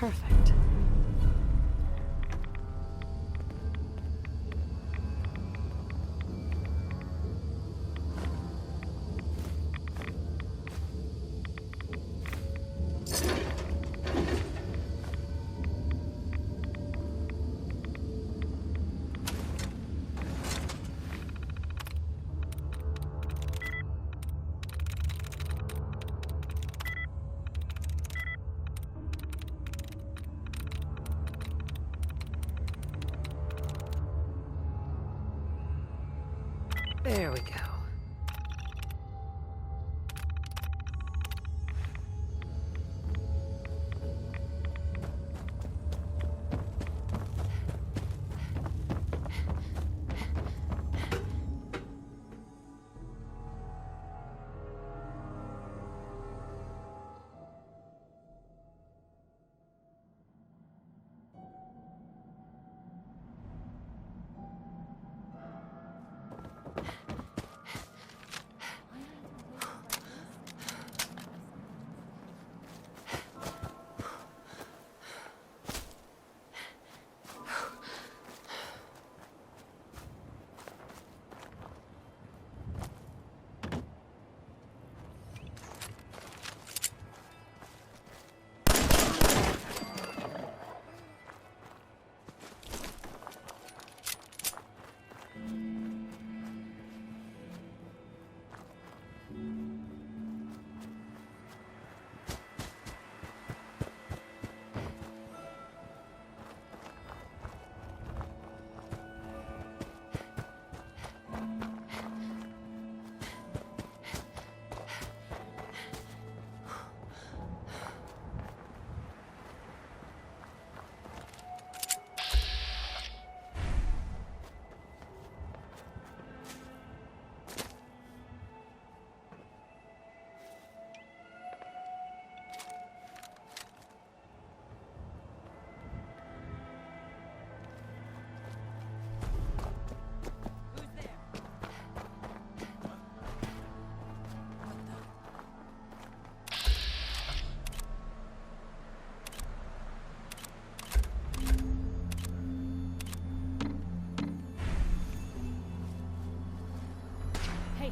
Perfect. There we go. Hey.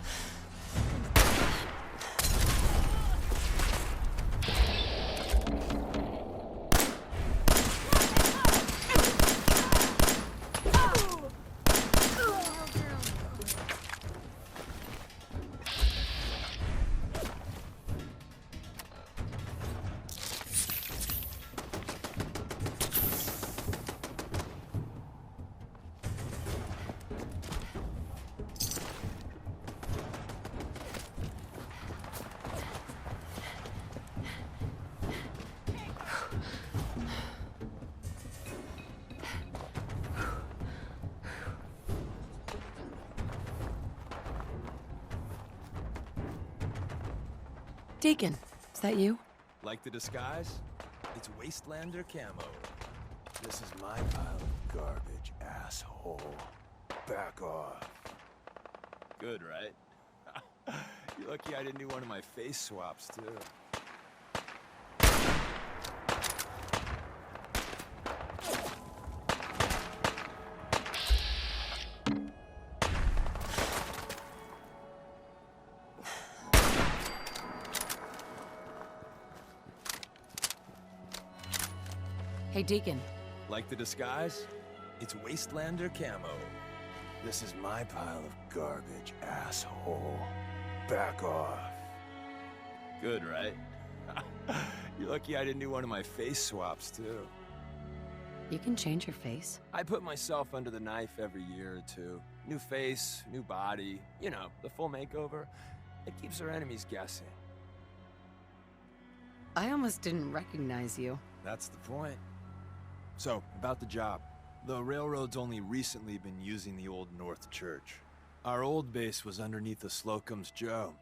Deacon, is that you? Like the disguise? It's Wastelander camo. This is my pile of garbage, asshole. Back off. Good, right? You're lucky I didn't do one of my face swaps, too. Hey, Deacon. Like the disguise? It's Wastelander camo. This is my pile of garbage, asshole. Back off. Good, right? You're lucky I didn't do one of my face swaps, too. You can change your face. I put myself under the knife every year or two. New face, new body, you know, the full makeover. It keeps our enemies guessing. I almost didn't recognize you. That's the point. So, about the job. The railroad's only recently been using the Old North Church. Our old base was underneath the Slocum's Joe.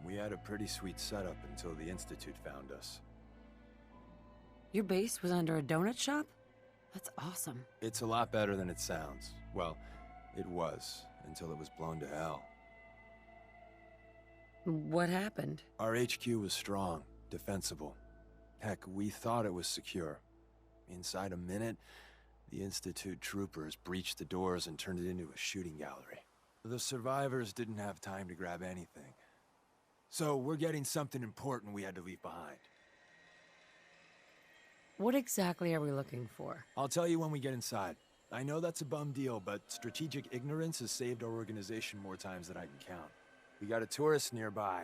We had a pretty sweet setup until the Institute found us. Your base was under a donut shop? That's awesome. It's a lot better than it sounds. Well, it was, until it was blown to hell. What happened? Our HQ was strong, defensible. Heck, we thought it was secure. Inside a minute, the Institute troopers breached the doors and turned it into a shooting gallery. The survivors didn't have time to grab anything. So we're getting something important we had to leave behind. What exactly are we looking for? I'll tell you when we get inside. I know that's a bum deal, but strategic ignorance has saved our organization more times than I can count. We got a tourist nearby.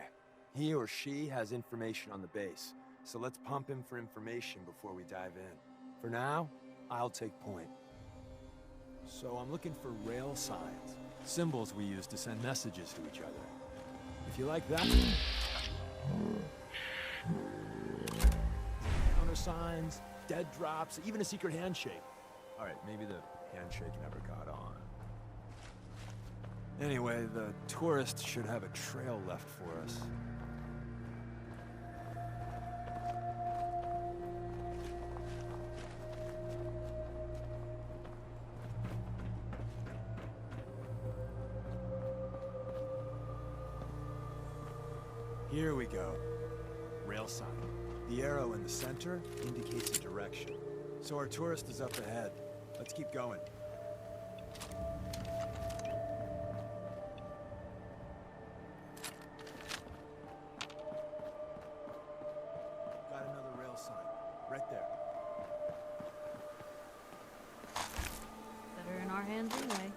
He or she has information on the base, so let's pump him for information before we dive in. For now, I'll take point. So I'm looking for rail signs, symbols we use to send messages to each other. If you like that... counter signs, dead drops, even a secret handshake. Alright, maybe the handshake never got on. Anyway, the tourists should have a trail left for us. Here we go. Rail sign. The arrow in the center indicates a direction. So our tourist is up ahead. Let's keep going. Got another rail sign. Right there. Better in our hands anyway.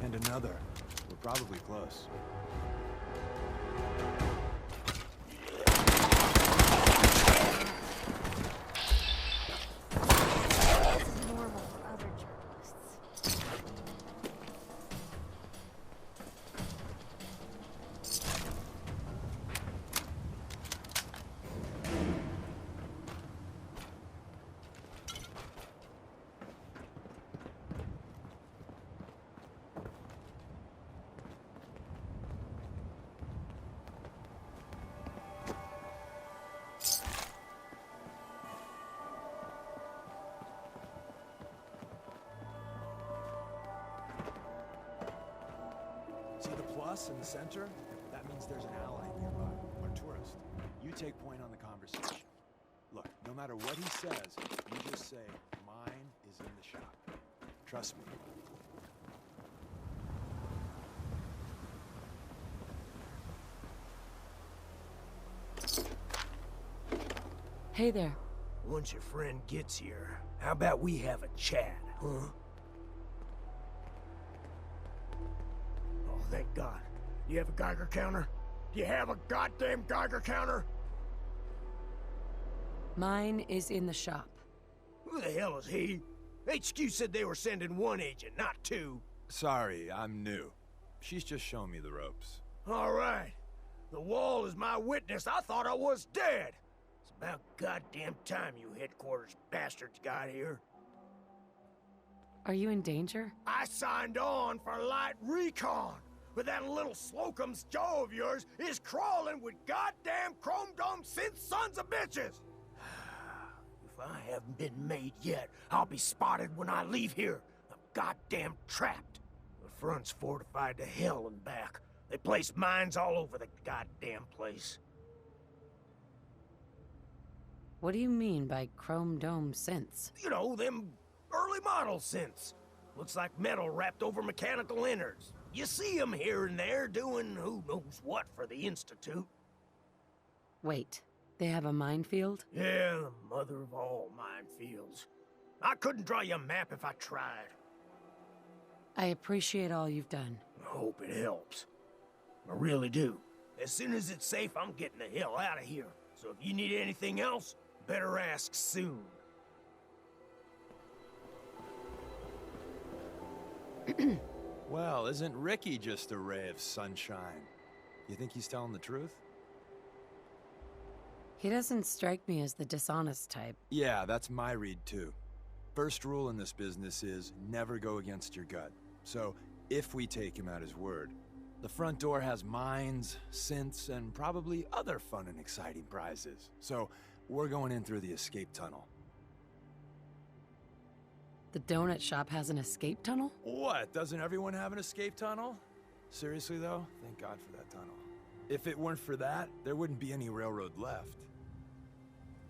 And another. We're probably close. This is normal for other journalists. See the plus in the center? That means there's an ally nearby, our tourist. You take point on the conversation. Look, no matter what he says, you just say, mine is in the shop. Trust me. Hey there. Once your friend gets here, how about we have a chat, huh? Oh, thank God. You have a Geiger counter? Do you have a goddamn Geiger counter? Mine is in the shop. Who the hell is he? HQ said they were sending one agent, not two. Sorry, I'm new. She's just showing me the ropes. All right. The wall is my witness. I thought I was dead. It's about goddamn time you headquarters bastards got here. Are you in danger? I signed on for light recon, but that little Slocum's Joe of yours is crawling with goddamn chrome dome synth sons of bitches. If I haven't been made yet, I'll be spotted when I leave here. I'm goddamn trapped. The front's fortified to hell and back. They placed mines all over the goddamn place. What do you mean by chrome dome synths? You know, them early model synths. Looks like metal wrapped over mechanical innards. You see them here and there doing who knows what for the Institute. Wait, they have a minefield? Yeah, the mother of all minefields. I couldn't draw you a map if I tried. I appreciate all you've done. I hope it helps. I really do. As soon as it's safe, I'm getting the hell out of here. So if you need anything else, better ask soon. Well, isn't Ricky just a ray of sunshine? You think he's telling the truth? He doesn't strike me as the dishonest type. Yeah, that's my read too. First rule in this business is never go against your gut. So, if we take him at his word, the front door has mines, synths, and probably other fun and exciting prizes. So, we're going in through the escape tunnel. The donut shop has an escape tunnel? What? Doesn't everyone have an escape tunnel? Seriously though, thank God for that tunnel. If it weren't for that, there wouldn't be any railroad left.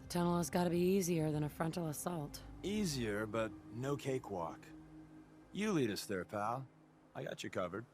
The tunnel has got to be easier than a frontal assault. Easier, but no cakewalk. You lead us there, pal. I got you covered.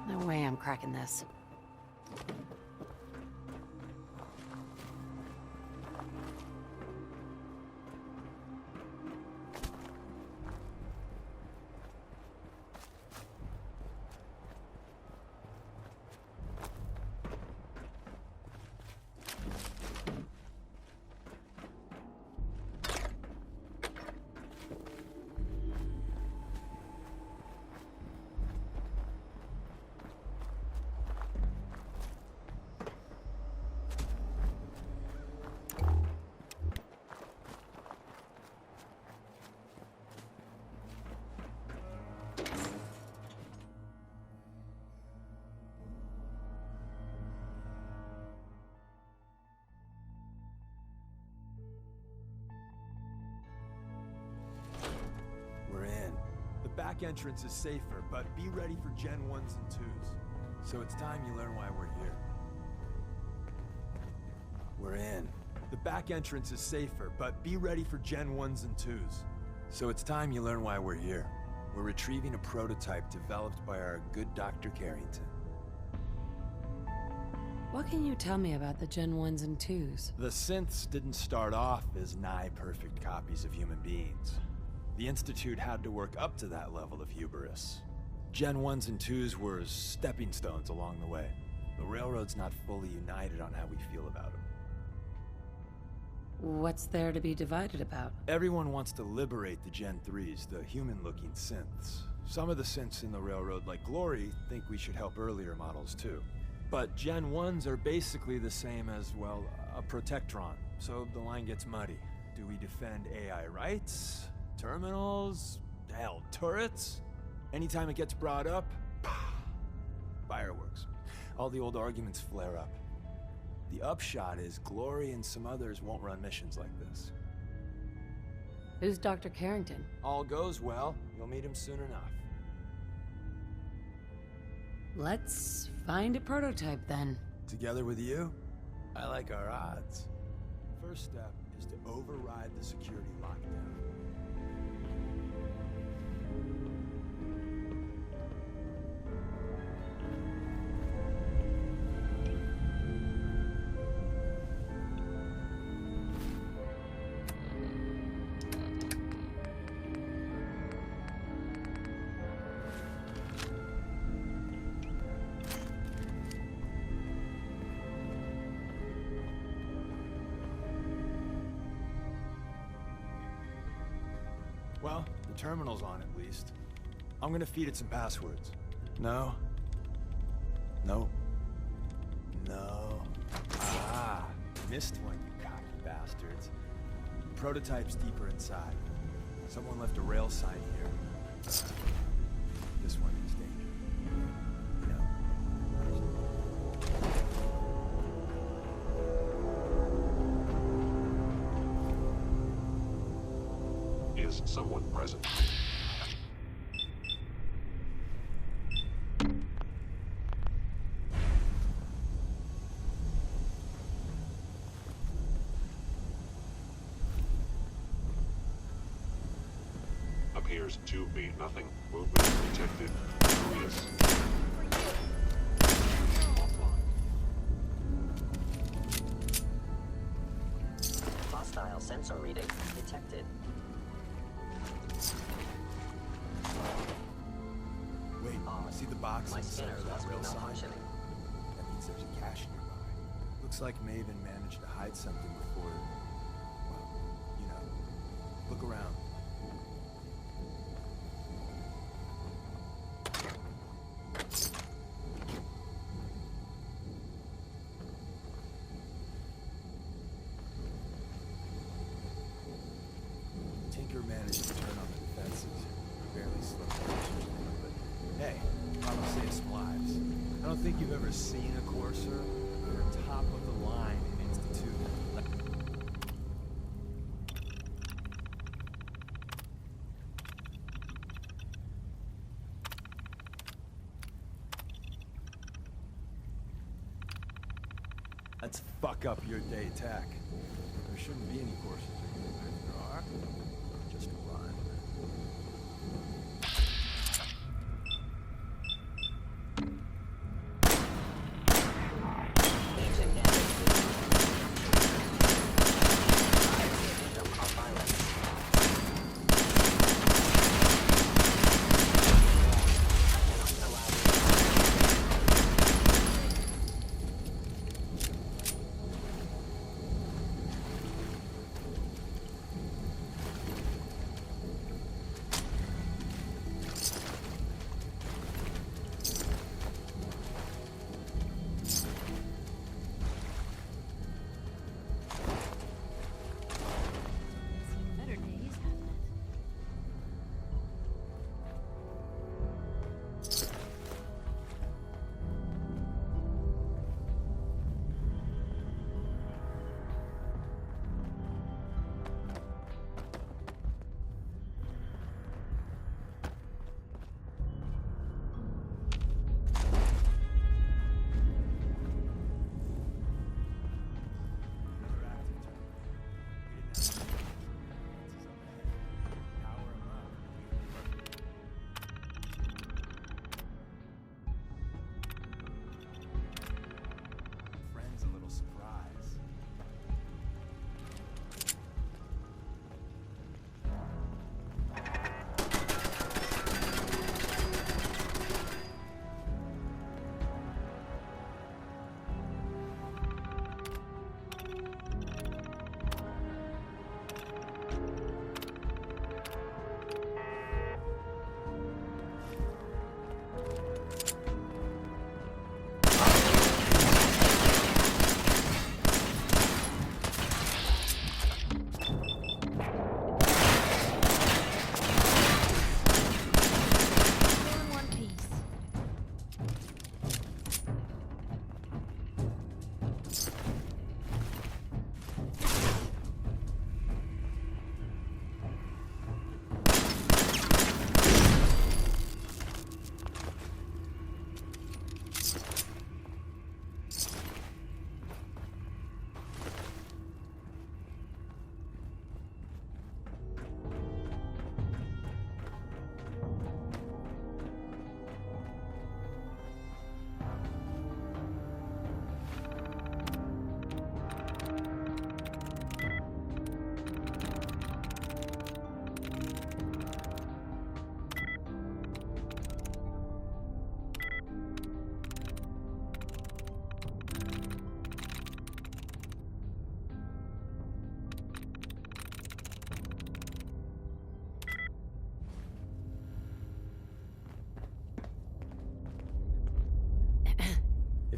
No way I'm cracking this. We're in. The back entrance is safer, but be ready for Gen 1s and 2s. So it's time you learn why we're here. We're in. The back entrance is safer, but be ready for Gen 1s and 2s. So it's time you learn why we're here. We're retrieving a prototype developed by our good Dr. Carrington. What can you tell me about the Gen 1s and 2s? The synths didn't start off as nigh-perfect copies of human beings. The Institute had to work up to that level of hubris. Gen 1s and 2s were stepping stones along the way. The Railroad's not fully united on how we feel about them. What's there to be divided about? Everyone wants to liberate the Gen 3s, the human-looking synths. Some of the synths in the Railroad, like Glory, think we should help earlier models too. But Gen 1s are basically the same as, well, a Protectron, so the line gets muddy. Do we defend AI rights? Terminals? Hell, turrets? Anytime it gets brought up, fireworks. All the old arguments flare up. The upshot is Glory and some others won't run missions like this. Who's Dr. Carrington? All goes well, you'll meet him soon enough. Let's find a prototype then. Together with you, I like our odds. First step is to override the security lockdown. terminals on at least. I'm gonna feed it some passwords. No? No? No? Ah, missed one, you cocky bastards. Prototype's deeper inside. Someone left a rail sign here. This one is danger. No. Is someone present? Appears to be nothing. Movement detected. Yes. Hostile sensor reading detected. Wait, see the box My in the center scanners of that must be rail sign? malfunctioning. That means there's a cache nearby. Looks like Maven managed to hide something before... Well, you know. Look around. Tinker managed to turn on the defenses. Barely slipped out. But hey, probably saved some lives. I don't think you've ever seen a Courser. They're top of the line in Institute. Let's fuck up your day tech. There shouldn't be any Coursers in here, but if there are, just run. Agent damage. Victim of violence. Cannot allow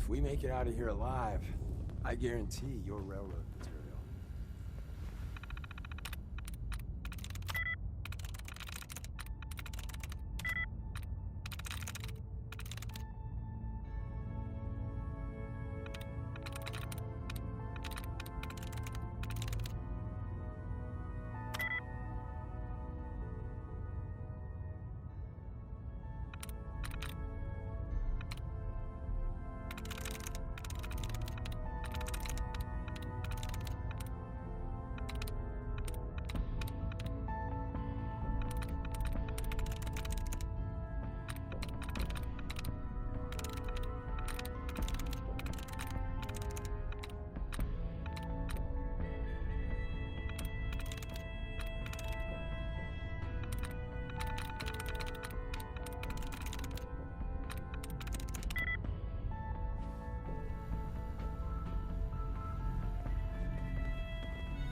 If we make it out of here alive, I guarantee your railroad material.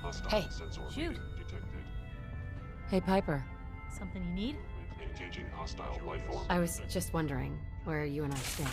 Hostile Hey, sensor shoot. reading detected. Hey, Piper. Something you need? Engaging hostile life form. I was just wondering where you and I stand.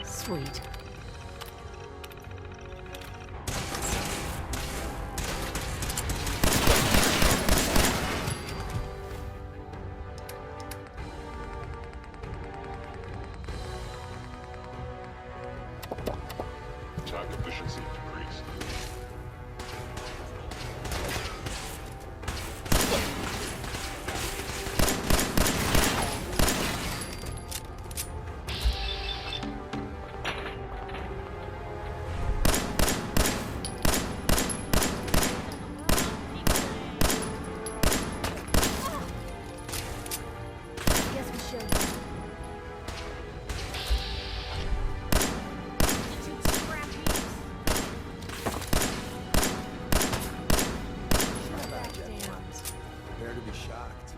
Sweet. Attack efficiency decreased. Guess we should. Prepare to be shocked.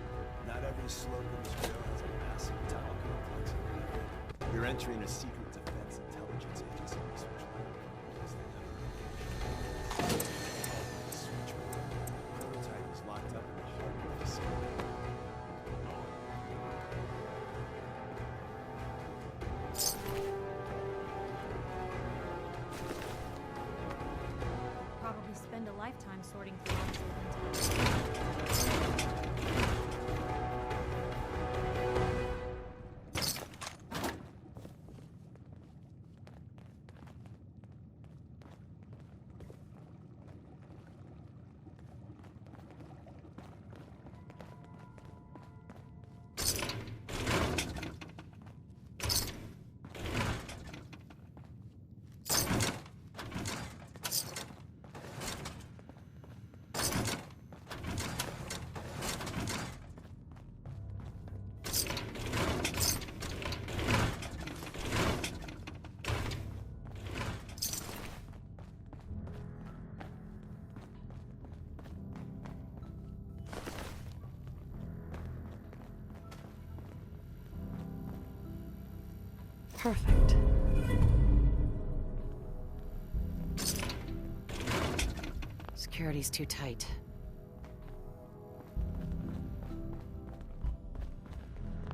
Not every Slocum's drill has a massive tunnel complex. You're entering a secret defense intelligence agency research lab. Switchboard. Prototype is locked up in the heart of the facility. Probably spend a lifetime sorting through all this inventory. Perfect. Security's too tight.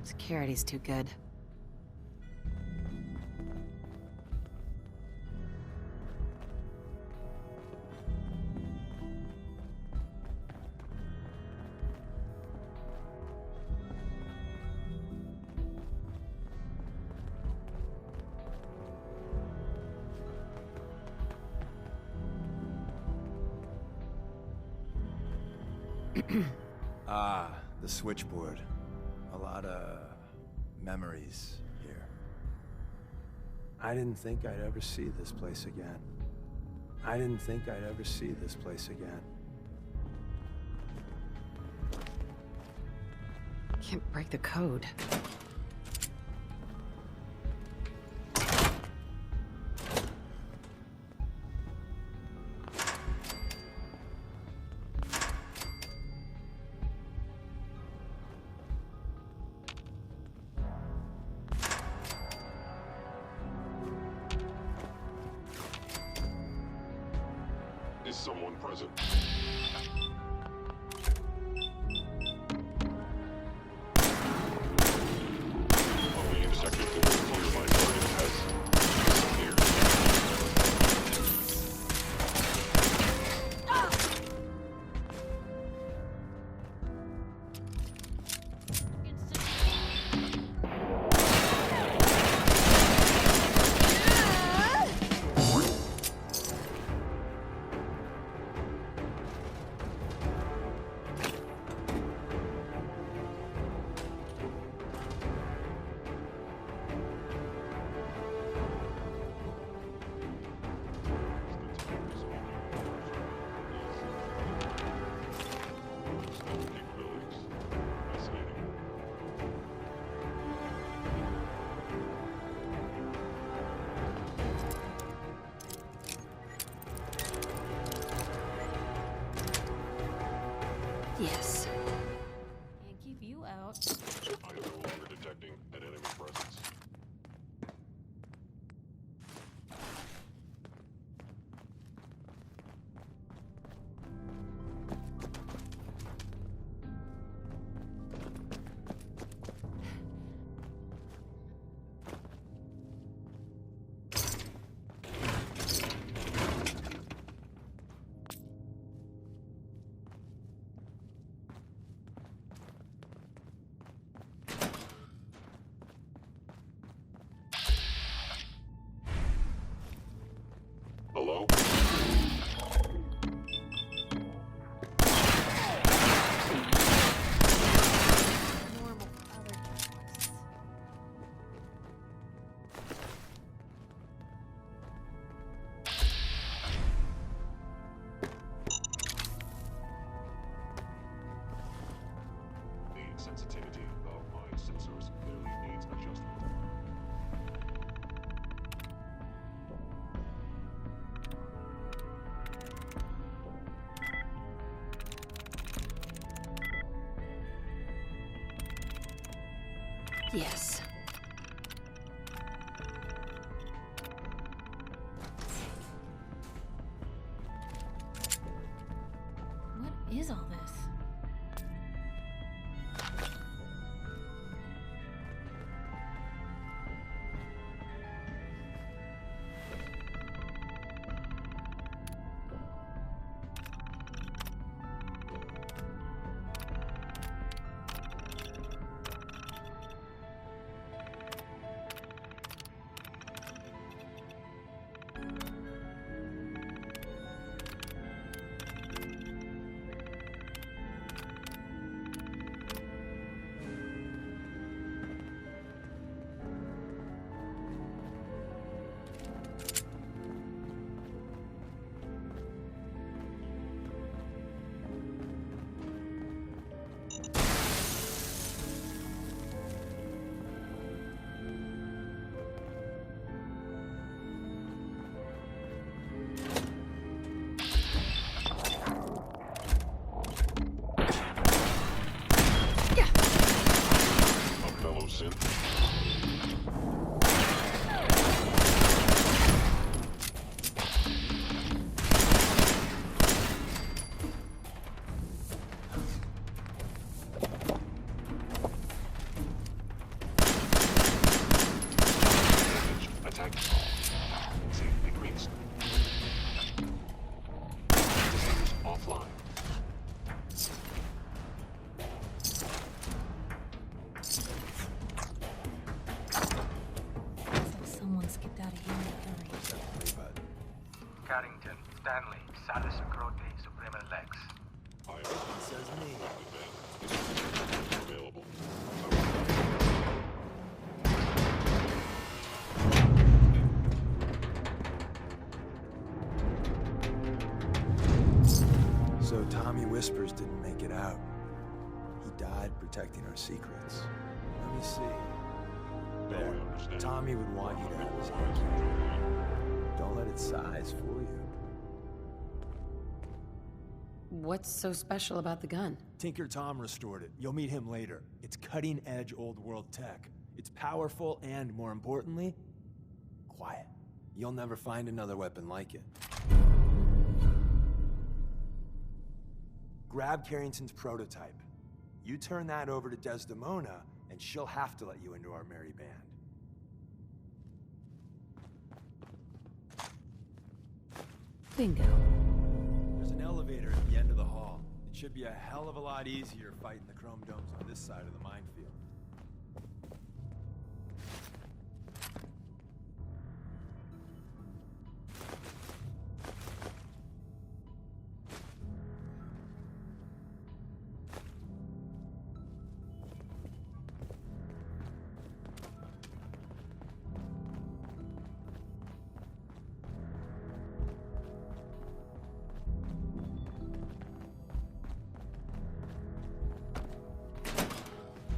Security's too good. Ah, the switchboard. A lot of memories here. I didn't think I'd ever see this place again. I didn't think I'd ever see this place again. Can't break the code. Is someone present? Only intersected to the nearby target has disappeared. Capabilities. Fascinating. Yes. Can't keep you out. I am no longer detecting an enemy presence. Hello? Normal for other journalists. The sensitivity of my sensors clearly needs adjustment. Yes. What is all this? A fellow synth? Attack. Safely increased. Systems offline. Someone skipped out of here in a hurry. Definitely, but Carrington, Stanley, Salus Grote, Suprema Lex. I am it says me. available. Whispers didn't make it out. He died protecting our secrets. Let me see. Now There. I understand. Tommy would want you to have his hand. Don't let its size fool you. What's so special about the gun? Tinker Tom restored it. You'll meet him later. It's cutting-edge old-world tech. It's powerful and, more importantly, quiet. You'll never find another weapon like it. Grab Carrington's prototype. You turn that over to Desdemona, and she'll have to let you into our merry band. Bingo. There's an elevator at the end of the hall. It should be a hell of a lot easier fighting the chrome domes on this side of the minefield.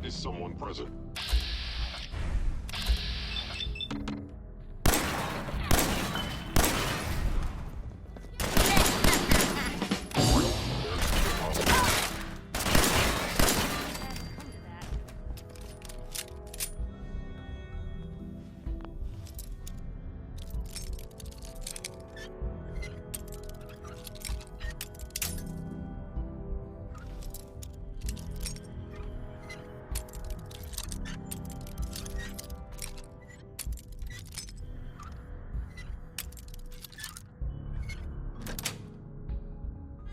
Is someone present? Come to that.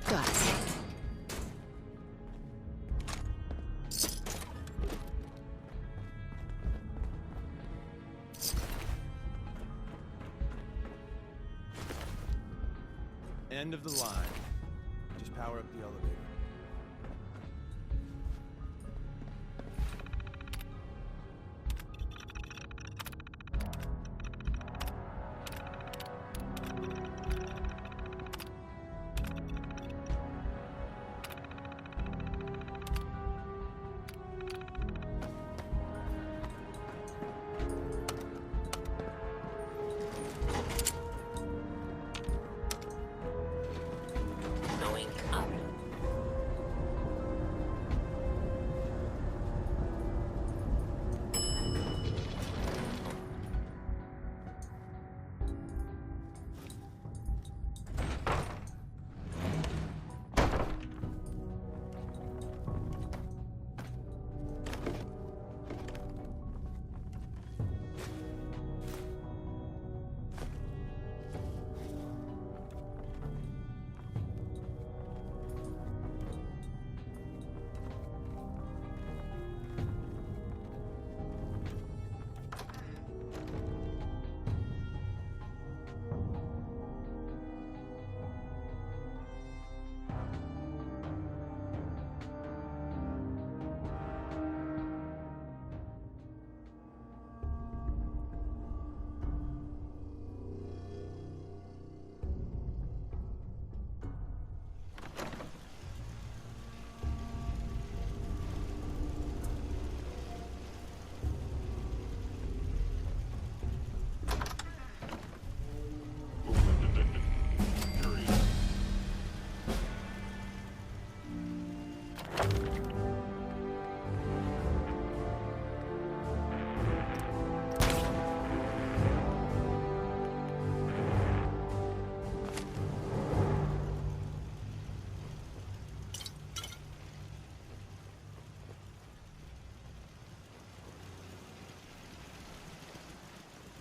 Guts. End of the line. Just power up the elevator. Going up.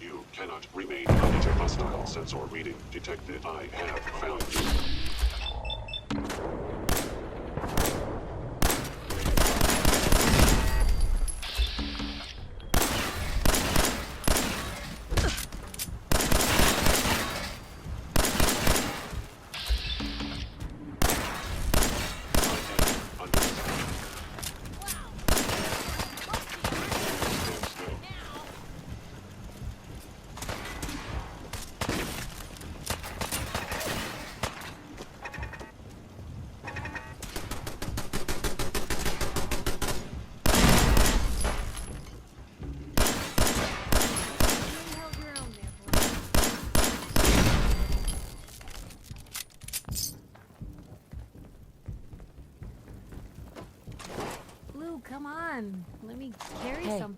You cannot remain under hostile sensor reading detected. I have found you.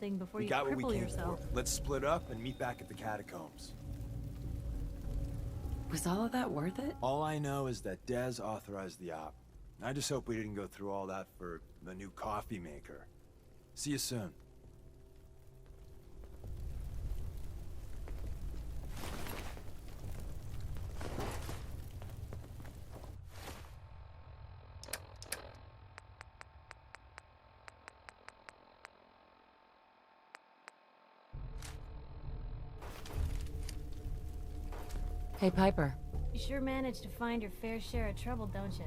something before We you got what we cripple came yourself. for. Let's split up and meet back at the catacombs. Was all of that worth it? All I know is that Dez authorized the op. I just hope we didn't go through all that for the new coffee maker. See you soon. Hey, Piper. You sure manage to find your fair share of trouble, don't you?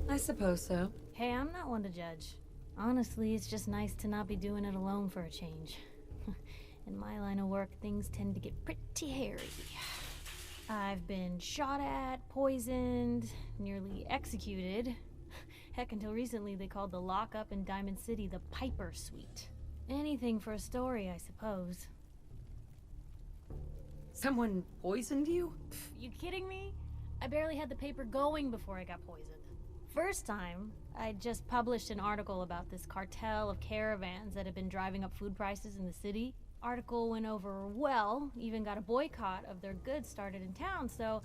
I suppose so. Hey, I'm not one to judge. Honestly, it's just nice to not be doing it alone for a change. In my line of work, things tend to get pretty hairy. I've been shot at, poisoned, nearly executed. Heck, until recently they called the lockup in Diamond City the Piper Suite. Anything for a story, I suppose. Someone poisoned you? You kidding me? I barely had the paper going before I got poisoned. First time, I just published an article about this cartel of caravans that had been driving up food prices in the city. Article went over well, even got a boycott of their goods started in town, so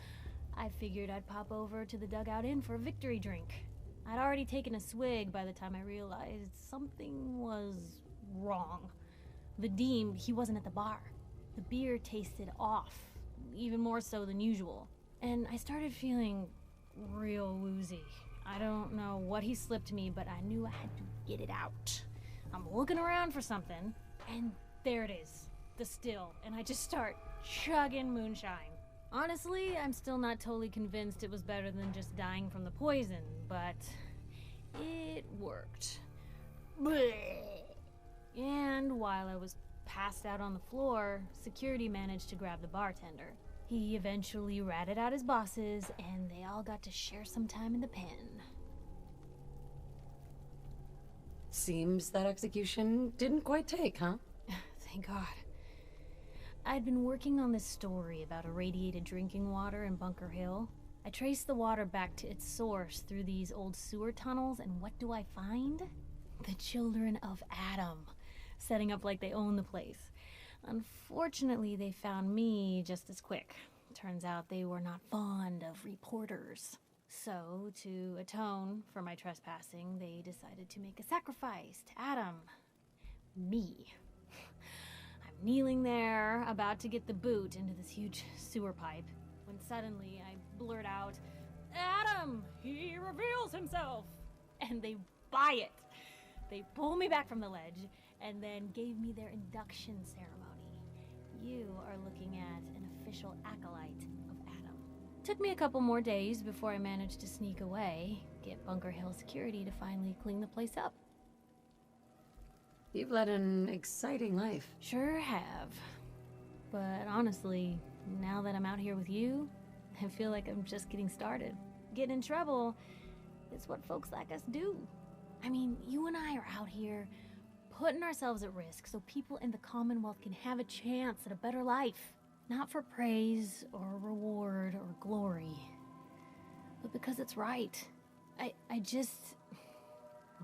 I figured I'd pop over to the Dugout Inn for a victory drink. I'd already taken a swig by the time I realized something was wrong. Vadim, he wasn't at the bar. The beer tasted off, even more so than usual. And I started feeling real woozy. I don't know what he slipped me, but I knew I had to get it out. I'm looking around for something, and there it is, the still, and I just start chugging moonshine. Honestly, I'm still not totally convinced it was better than just dying from the poison, but it worked. Blech. And while I was passed out on the floor, security managed to grab the bartender. He eventually ratted out his bosses, and they all got to share some time in the pen. Seems that execution didn't quite take, huh? Thank God. I'd been working on this story about irradiated drinking water in Bunker Hill. I traced the water back to its source through these old sewer tunnels, and what do I find? The children of Adam, setting up like they own the place. Unfortunately, they found me just as quick. Turns out they were not fond of reporters. So, to atone for my trespassing, they decided to make a sacrifice to Adam. Me. I'm kneeling there, about to get the boot into this huge sewer pipe, when suddenly I blurt out, "Adam! He reveals himself!" And they buy it. They pull me back from the ledge, and then gave me their induction ceremony. You are looking at an official acolyte of Adam. Took me a couple more days before I managed to sneak away, get Bunker Hill security to finally clean the place up. You've led an exciting life. Sure have. But honestly, now that I'm out here with you, I feel like I'm just getting started. Getting in trouble is what folks like us do. I mean, you and I are out here putting ourselves at risk so people in the Commonwealth can have a chance at a better life. Not for praise or reward or glory, but because it's right. I just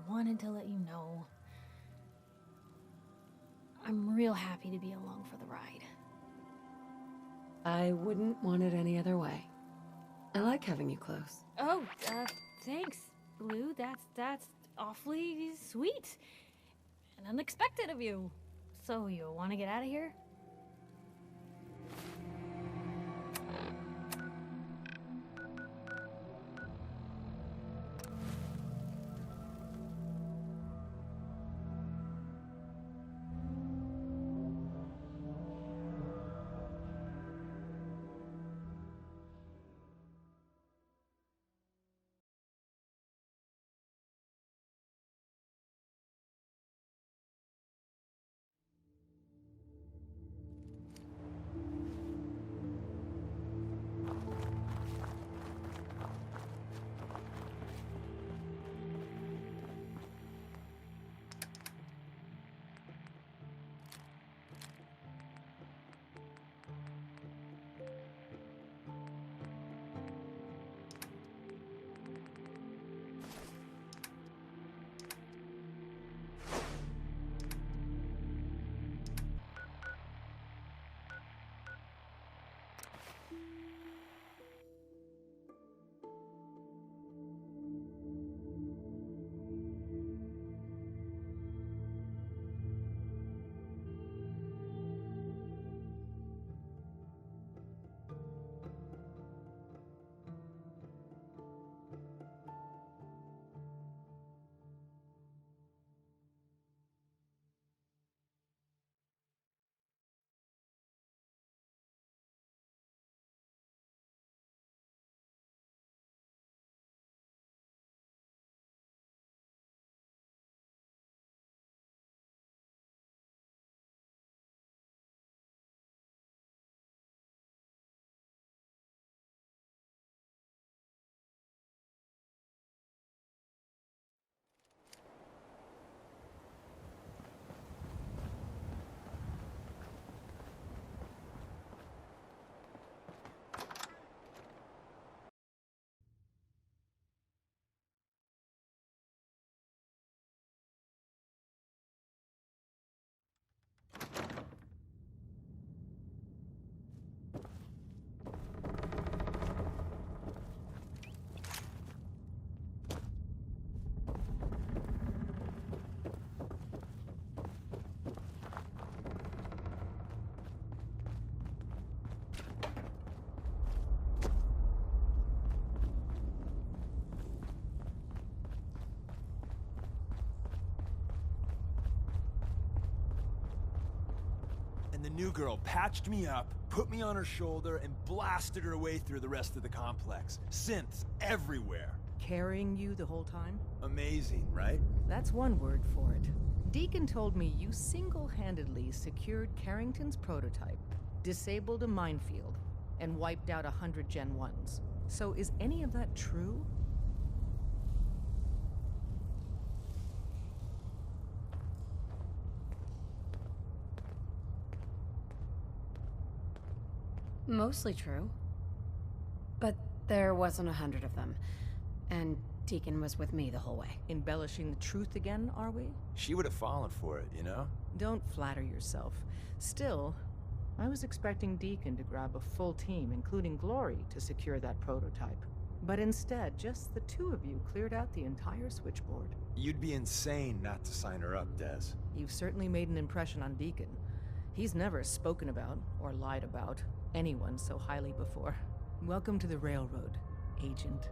wanted to let you know I'm real happy to be along for the ride. I wouldn't want it any other way. I like having you close. Oh, thanks, Blue. That's awfully sweet. And unexpected of you. So you want to get out of here? and the new girl patched me up, put me on her shoulder, and blasted her way through the rest of the complex. Synths everywhere. Carrying you the whole time? Amazing, right? That's one word for it. Deacon told me you single-handedly secured Carrington's prototype, disabled a minefield, and wiped out 100 Gen 1s. So is any of that true? Mostly true. But there wasn't 100 of them. And Deacon was with me the whole way. Embellishing the truth again, are we? She would have fallen for it, you know? Don't flatter yourself. Still, I was expecting Deacon to grab a full team, including Glory, to secure that prototype. But instead, just the two of you cleared out the entire switchboard. You'd be insane not to sign her up, Des. You've certainly made an impression on Deacon. He's never spoken about, or lied about, anyone so highly before. Welcome to the Railroad, Agent.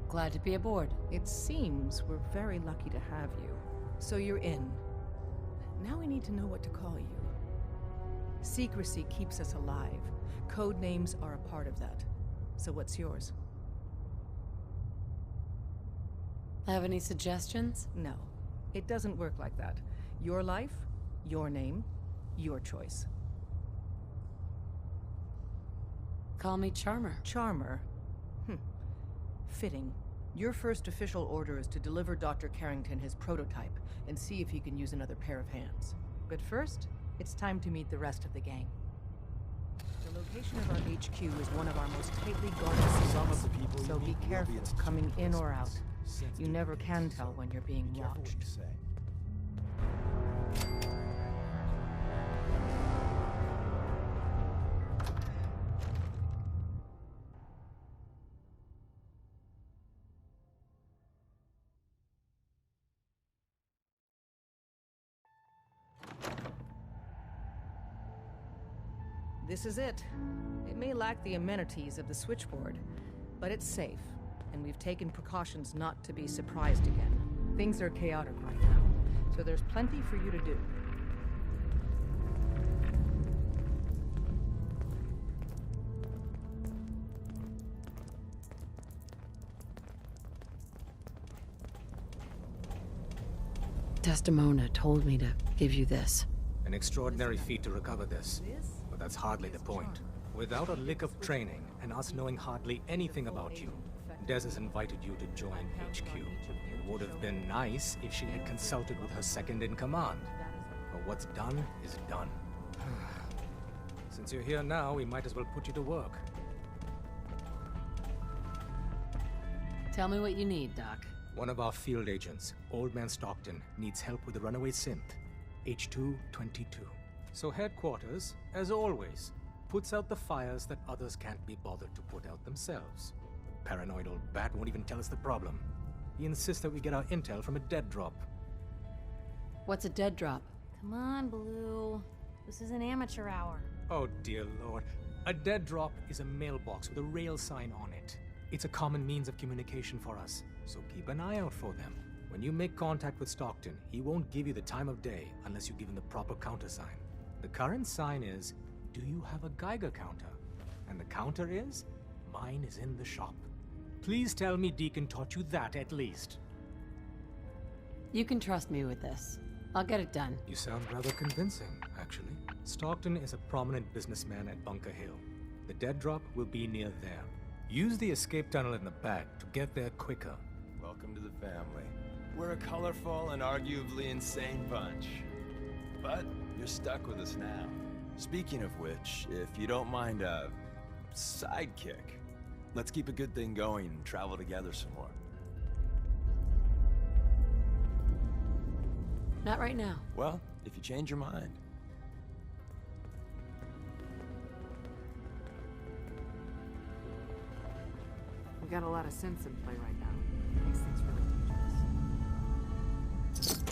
Glad to be aboard. It seems we're very lucky to have you. So you're in. Now we need to know what to call you. Secrecy keeps us alive. Code names are a part of that. So what's yours? Have any suggestions? No. It doesn't work like that. Your life, your name, your choice. Call me Charmer. Charmer? Fitting. Your first official order is to deliver Dr. Carrington his prototype and see if he can use another pair of hands. But first, it's time to meet the rest of the gang. The location of our HQ is one of our most tightly guarded Some of secrets, the people you so be meet will careful institutional coming in or out. Synths You do never things, can so tell when you're being be careful what watched. you say. This is it. It may lack the amenities of the switchboard, but it's safe, and we've taken precautions not to be surprised again. Things are chaotic right now, so there's plenty for you to do. Desdemona told me to give you this. An extraordinary feat to recover this. But that's hardly the point. Without a lick of training, and us knowing hardly anything about you, Des has invited you to join HQ. It would have been nice if she had consulted with her second-in-command. But what's done is done. Since you're here now, we might as well put you to work. Tell me what you need, Doc. One of our field agents, Old Man Stockton, needs help with a runaway synth, H222. So headquarters, as always, puts out the fires that others can't be bothered to put out themselves. Paranoid old bat won't even tell us the problem. He insists that we get our intel from a dead drop. What's a dead drop? Come on, Blue. This is an amateur hour. Oh dear lord. A dead drop is a mailbox with a rail sign on it. It's a common means of communication for us, so keep an eye out for them. When you make contact with Stockton, he won't give you the time of day unless you give him the proper countersign. The current sign is, do you have a Geiger counter? And the counter is, mine is in the shop. Please tell me Deacon taught you that at least. You can trust me with this. I'll get it done. You sound rather convincing, actually. Stockton is a prominent businessman at Bunker Hill. The dead drop will be near there. Use the escape tunnel in the back to get there quicker. Welcome to the family. We're a colorful and arguably insane bunch. But you're stuck with us now. Speaking of which, if you don't mind a sidekick, let's keep a good thing going and travel together some more. Not right now. Well, if you change your mind. We got a lot of sense in play right now. Makes things really dangerous.